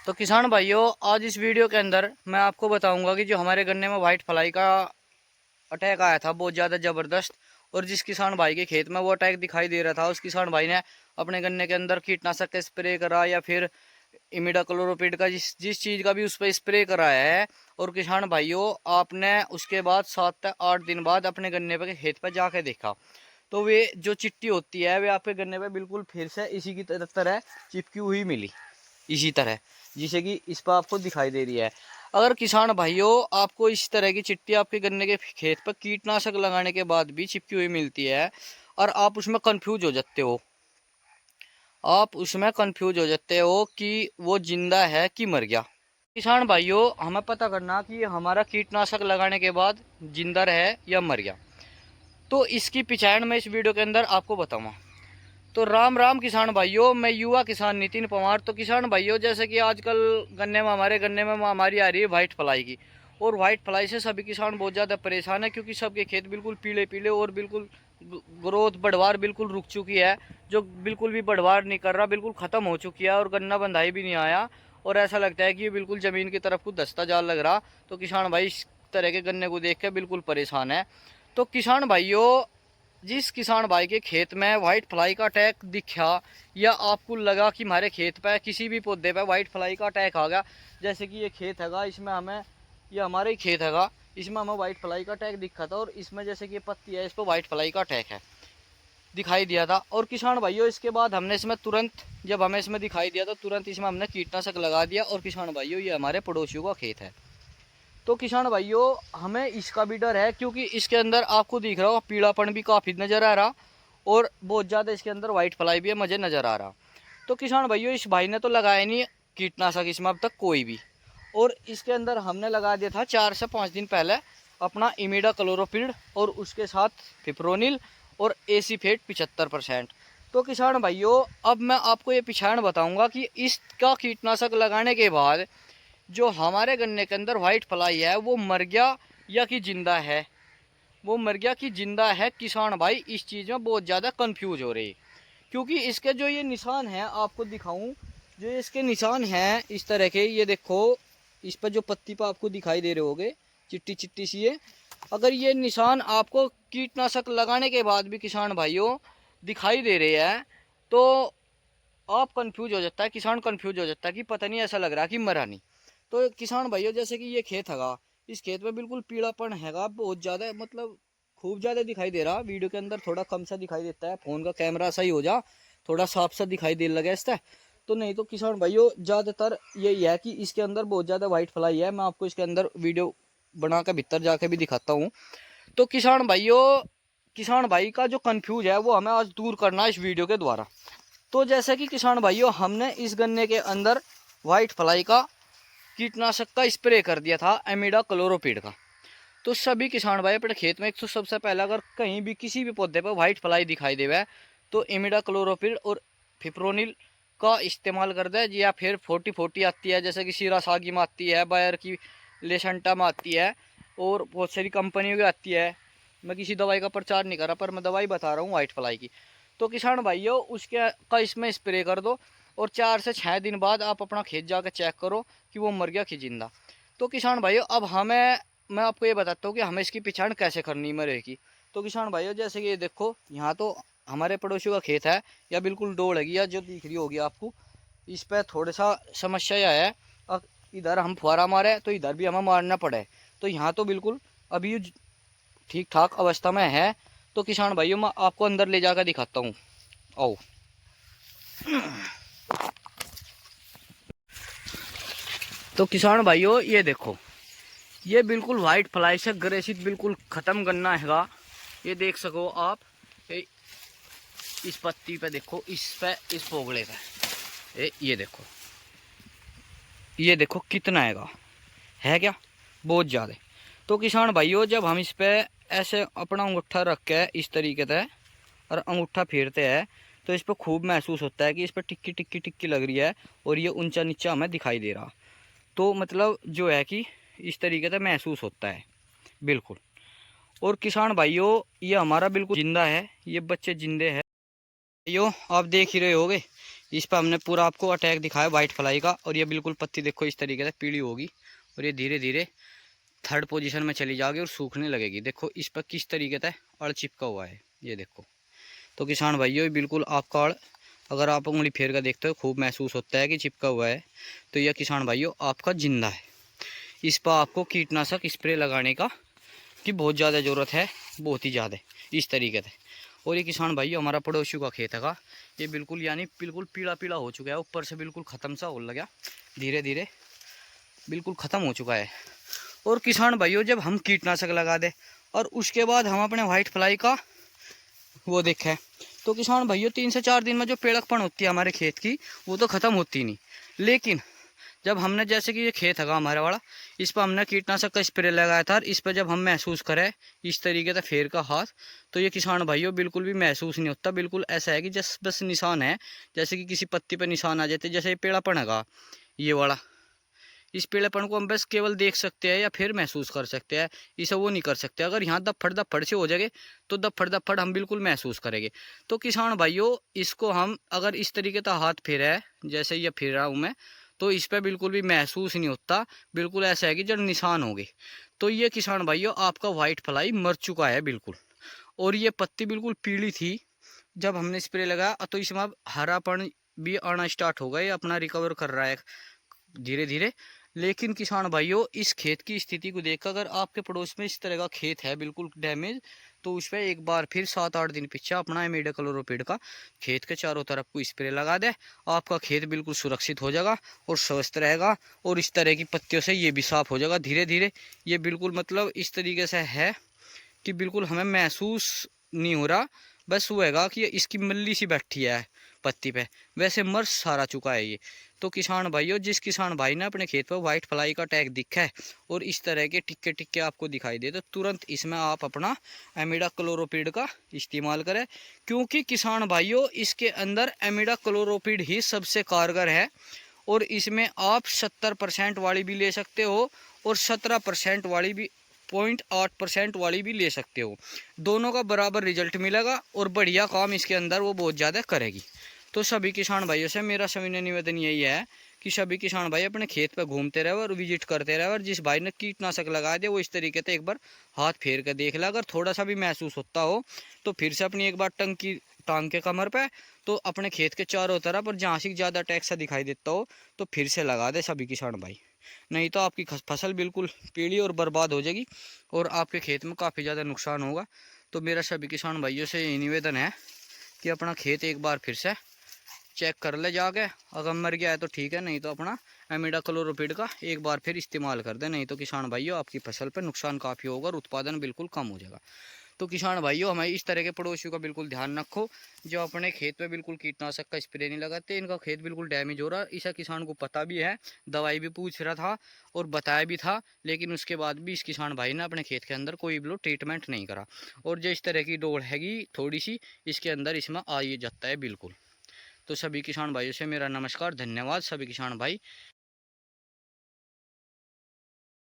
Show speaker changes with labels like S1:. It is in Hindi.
S1: तो किसान भाइयों, आज इस वीडियो के अंदर मैं आपको बताऊंगा कि जो हमारे गन्ने में वाइट फ्लाई का अटैक आया था बहुत ज़्यादा ज़बरदस्त, और जिस किसान भाई के खेत में वो अटैक दिखाई दे रहा था, उस किसान भाई ने अपने गन्ने के अंदर कीटनाशक का स्प्रे करा या फिर इमिडाक्लोरोपिड का जिस जिस चीज़ का भी उस पर स्प्रे कराया है। और किसान भाइयों, आपने उसके बाद 7 से 8 दिन बाद अपने गन्ने पे खेत पर जाके देखा तो वे जो चिट्टी होती है वे आपके गन्ने पे बिल्कुल फिर से इसी की तरह चिपकी हुई मिली, इसी तरह जिसे कि इस पर आपको दिखाई दे रही है। अगर किसान भाइयों आपको इस तरह की चिट्ठी आपके गन्ने के खेत पर कीटनाशक लगाने के बाद भी चिपकी हुई मिलती है और आप उसमें कंफ्यूज हो जाते हो, कि वो जिंदा है कि मर गया। किसान भाइयों, हमें पता करना कि हमारा कीटनाशक लगाने के बाद जिंदा है या मर गया, तो इसकी पहचान मैं इस वीडियो के अंदर आपको बताऊंगा। तो राम राम किसान भाइयों, मैं युवा किसान नितिन पवार। तो किसान भाइयों, जैसे कि आजकल हमारे गन्ने में महामारी आ रही है वाइट फ्लाई की, और वाइट फ्लाई से सभी किसान बहुत ज़्यादा परेशान है, क्योंकि सबके खेत बिल्कुल पीले पीले और बिल्कुल ग्रोथ बढ़वार बिल्कुल रुक चुकी है, जो बिल्कुल भी बढ़वार नहीं कर रहा, बिल्कुल ख़त्म हो चुकी है और गन्ना बंधाई भी नहीं आया, और ऐसा लगता है कि ये बिल्कुल ज़मीन की तरफ कुछ दस्ता जाल लग रहा। तो किसान भाई इस तरह के गन्ने को देख के बिल्कुल परेशान है। तो किसान भाइयों, जिस किसान भाई के खेत में वाइट फ्लाई का अटैक दिखा, या आपको लगा कि हमारे खेत पे किसी भी पौधे पे वाइट फ्लाई का अटैक आ गया, जैसे कि ये खेत हैगा, इसमें हमें, ये हमारे ही खेत हैगा, इसमें हमें वाइट फ्लाई का अटैक दिखा था, और इसमें जैसे कि ये पत्ती है, इस पर वाइट फ्लाई का अटैक है दिखाई दिया था। और किसान भाइयों, इसके बाद हमने इसमें तुरंत, जब हमें इसमें दिखाई दिया तो तुरंत इसमें हमने कीटनाशक लगा दिया। और किसान भाइयों, ये हमारे पड़ोसियों का खेत है। तो किसान भाइयों, हमें इसका भी डर है, क्योंकि इसके अंदर आपको दिख रहा होगा पीलापन भी काफ़ी नज़र आ रहा, और बहुत ज़्यादा इसके अंदर वाइट फ्लाई भी है, मुझे नज़र आ रहा। तो किसान भाइयों, इस भाई ने तो लगाया नहीं कीटनाशक इसमें अब तक कोई भी, और इसके अंदर हमने लगा दिया था 4 से 5 दिन पहले अपना इमिडा क्लोरोपिड, और उसके साथ फिप्रोनिल और एसीफेट 75%। तो किसान भाइयों, अब मैं आपको ये पहचान बताऊंगा कि इसका कीटनाशक लगाने के बाद जो हमारे गन्ने के अंदर वाइट फ्लाई है वो मर गया या कि जिंदा है, किसान भाई इस चीज़ में बहुत ज़्यादा कंफ्यूज हो रही, क्योंकि इसके जो ये निशान हैं आपको दिखाऊं, जो इसके निशान हैं इस तरह के, ये देखो, इस पर जो पत्ती पर आपको दिखाई दे रहे होंगे चिट्टी चिट्टी सी है, अगर ये निशान आपको कीटनाशक लगाने के बाद भी किसान भाइयों दिखाई दे रहे हैं, तो आप कंफ्यूज हो जाता है, किसान कंफ्यूज हो जाता है कि पता नहीं, ऐसा लग रहा है कि मरा नहीं। तो किसान भाइयों, जैसे कि ये खेत हैगा, इस खेत में बिल्कुल पीलापन हैगा बहुत ज़्यादा, मतलब खूब ज़्यादा दिखाई दे रहा। वीडियो के अंदर थोड़ा कम सा दिखाई देता है, फ़ोन का कैमरा सही हो जा, थोड़ा साफ सा दिखाई देने लगा इससे। तो नहीं तो किसान भाइयों, ज़्यादातर यही है कि इसके अंदर बहुत ज़्यादा वाइट फ्लाई है। मैं आपको इसके अंदर वीडियो बना कर भीतर जाके भी दिखाता हूँ। तो किसान भाइयों, किसान भाई का जो कन्फ्यूज है वो हमें आज दूर करना है इस वीडियो के द्वारा। तो जैसे कि किसान भाइयों, हमने इस गन्ने के अंदर वाइट फ्लाई का कीटनाशक का स्प्रे कर दिया था, एमिडा क्लोरोपिड का। तो सभी किसान भाई अपने खेत में, एक तो सबसे पहला, अगर कहीं भी किसी भी पौधे पर वाइट फ्लाई दिखाई देवे तो एमिडा क्लोरोपिड और फिप्रोनिल का इस्तेमाल कर दे, या फिर 40-40 आती है, जैसे कि सीरा सागी में आती है, बायर की लेसेंटा में आती है, और बहुत सारी कंपनियों की आती है। मैं किसी दवाई का प्रचार नहीं कर रहा, पर मैं दवाई बता रहा हूँ वाइट फ्लाई की। तो किसान भाइयों, उसके का इसमें स्प्रे कर दो, और 4 से 6 दिन बाद आप अपना खेत जाकर चेक करो कि वो मर गया कि जिंदा। तो किसान भाइयों, अब मैं आपको ये बताता हूँ कि हमें इसकी पहचान कैसे करनी मरे की। तो किसान भाइयों, जैसे कि ये देखो, यहाँ तो हमारे पड़ोसियों का खेत है, या बिल्कुल डोल है, या जो दिख रही होगी आपको, इस पर थोड़ा सा समस्या यह है, अब इधर हम फुहारा मारे तो इधर भी हमें मारना पड़े। तो यहाँ तो बिल्कुल अभी ठीक ठाक अवस्था में है। तो किसान भाइयों, मैं आपको अंदर ले जाकर दिखाता हूँ, आओ। तो किसान भाइयों, ये देखो, ये बिल्कुल वाइट फ्लाई से ग्रेसित बिल्कुल ख़त्म करना हैगा। ये देख सको आप, इस पत्ती पे देखो, इस पे, इस पोगड़े पे, ये देखो कितना है क्या, बहुत ज़्यादा। तो किसान भाइयों, जब हम इस पे ऐसे अपना अंगूठा रख के इस तरीके से और अंगूठा फेरते हैं, तो इस पर खूब महसूस होता है कि इस पर टिक्की टिक्की टिक्की लग रही है, और ये ऊंचा नीचा हमें दिखाई दे रहा। तो मतलब जो है कि इस तरीके से महसूस होता है बिल्कुल। और किसान भाइयों, ये हमारा बिल्कुल जिंदा है, ये बच्चे जिंदे हैं। भाइयों, आप देख ही रहे होगे, इस पर हमने पूरा आपको अटैक दिखाया वाइट फ्लाई का। और ये बिल्कुल पत्ती देखो इस तरीके से पीली होगी और ये धीरे धीरे थर्ड पोजीशन में चली जाएगी और सूखने लगेगी। देखो इस पर किस तरीके से अड़ चिपका हुआ है, ये देखो। तो किसान भाइयों बिल्कुल आपका अड़ अगर आप उंगली फेर कर देखते हो खूब महसूस होता है कि चिपका हुआ है। तो यह किसान भाइयों आपका जिंदा है। इस पर आपको कीटनाशक स्प्रे लगाने का की बहुत ज़्यादा ज़रूरत है, बहुत ही ज़्यादा इस तरीके से। और ये किसान भाइयों हमारा पड़ोसियों का खेत है, ये बिल्कुल यानी बिल्कुल पीला पीला हो चुका है, ऊपर से बिल्कुल ख़त्म सा हो लगा, धीरे धीरे बिल्कुल ख़त्म हो चुका है। और किसान भाइयों जब हम कीटनाशक लगा दें और उसके बाद हम अपने वाइट फ्लाई का वो देखें तो किसान भाइयों 3 से 4 दिन में जो पेड़कपन होती है हमारे खेत की वो तो ख़त्म होती नहीं। लेकिन जब हमने जैसे कि ये खेत है हमारा वाला, इस पर हमने कीटनाशक का स्प्रे लगाया था और इस पर जब हम महसूस करें इस तरीके से फेर का हाथ, तो ये किसान भाइयों बिल्कुल भी महसूस नहीं होता। बिल्कुल ऐसा है कि जस्ट बस निशान है, जैसे कि किसी पत्ती पर निशान आ जाते, जैसे ये पेड़ापन है ये वाला, इस पीलेपन को हम बस केवल देख सकते हैं या फिर महसूस कर सकते हैं, इसे वो नहीं कर सकते। अगर यहाँ दफड़ से हो जाएगी तो दफड़ हम बिल्कुल महसूस करेंगे। तो किसान भाइयों इसको हम अगर इस तरीके का हाथ फेरा है जैसे ये फिर रहा हूँ मैं, तो इस पर बिल्कुल भी महसूस नहीं होता। बिल्कुल ऐसा है कि जब निशान होंगे। तो ये किसान भाइयों आपका वाइट फ्लाई मर चुका है बिल्कुल। और ये पत्ती बिल्कुल पीली थी जब हमने स्प्रे लगाया, तो इसमें अब हरापन भी आना स्टार्ट हो गया, ये अपना रिकवर कर रहा है धीरे धीरे। लेकिन किसान भाइयों इस खेत की स्थिति को देखकर अगर आपके पड़ोस में इस तरह का खेत है बिल्कुल डैमेज, तो उस पर एक बार फिर 7-8 दिन पीछे अपना इमिडाक्लोप्रिड का खेत के चारों तरफ को स्प्रे लगा दे, आपका खेत बिल्कुल सुरक्षित हो जाएगा और स्वस्थ रहेगा। और इस तरह की पत्तियों से ये भी साफ हो जाएगा धीरे धीरे। ये बिल्कुल मतलब इस तरीके से है कि बिल्कुल हमें महसूस नहीं हो रहा, बस वो हैगा कि इसकी मल्ली सी बैठी है पत्ती पे, वैसे मर सारा चुका है ये। तो किसान भाइयों जिस किसान भाई ने अपने खेत पर वाइट फ्लाई का टैग दिखा है और इस तरह के टिक्के टिक्के आपको दिखाई दे, तो तुरंत इसमें आप अपना इमिडाक्लोप्रिड का इस्तेमाल करें, क्योंकि किसान भाइयों इसके अंदर इमिडाक्लोप्रिड ही सबसे कारगर है। और इसमें आप 70% वाली भी ले सकते हो और 17% वाली भी 0.8% वाली भी ले सकते हो। दोनों का बराबर रिजल्ट मिलेगा और बढ़िया काम इसके अंदर वो बहुत ज़्यादा करेगी। तो सभी किसान भाइयों से मेरा सविनय निवेदन यही है कि सभी किसान भाई अपने खेत पर घूमते रहे और विजिट करते रहे, और जिस भाई ने कीटनाशक लगाया दे वो इस तरीके से एक बार हाथ फेर कर देख ले। अगर थोड़ा सा भी महसूस होता हो तो फिर से अपनी एक बार टांग के कमर पे, तो अपने खेत के चारों तरफ और जहाँ से ज़्यादा टैक्स दिखाई देता हो तो फिर से लगा दे सभी किसान भाई। नहीं तो आपकी फसल बिल्कुल पीली और बर्बाद हो जाएगी और आपके खेत में काफ़ी ज़्यादा नुकसान होगा। तो मेरा सभी किसान भाइयों से यही निवेदन है कि अपना खेत एक बार फिर से चेक कर ले जाके, अगर मर गया है तो ठीक है, नहीं तो अपना इमिडाक्लोप्रिड का एक बार फिर इस्तेमाल कर दे। नहीं तो किसान भाइयों आपकी फसल पर नुकसान काफ़ी होगा और उत्पादन बिल्कुल कम हो जाएगा। तो किसान भाइयों हमें इस तरह के पड़ोसियों का बिल्कुल ध्यान रखो जो अपने खेत पे बिल्कुल कीटनाशक का स्प्रे नहीं लगाते। इनका खेत बिल्कुल डैमेज हो रहा है, इसे किसान को पता भी है, दवाई भी पूछ रहा था और बताया भी था, लेकिन उसके बाद भी इस किसान भाई ने अपने खेत के अंदर कोई भी ट्रीटमेंट नहीं करा। और जो इस तरह की डोल हैगी थोड़ी सी इसके अंदर इसमें आ ही जाता है बिल्कुल। तो सभी किसान भाइयों से मेरा नमस्कार, धन्यवाद सभी किसान भाई।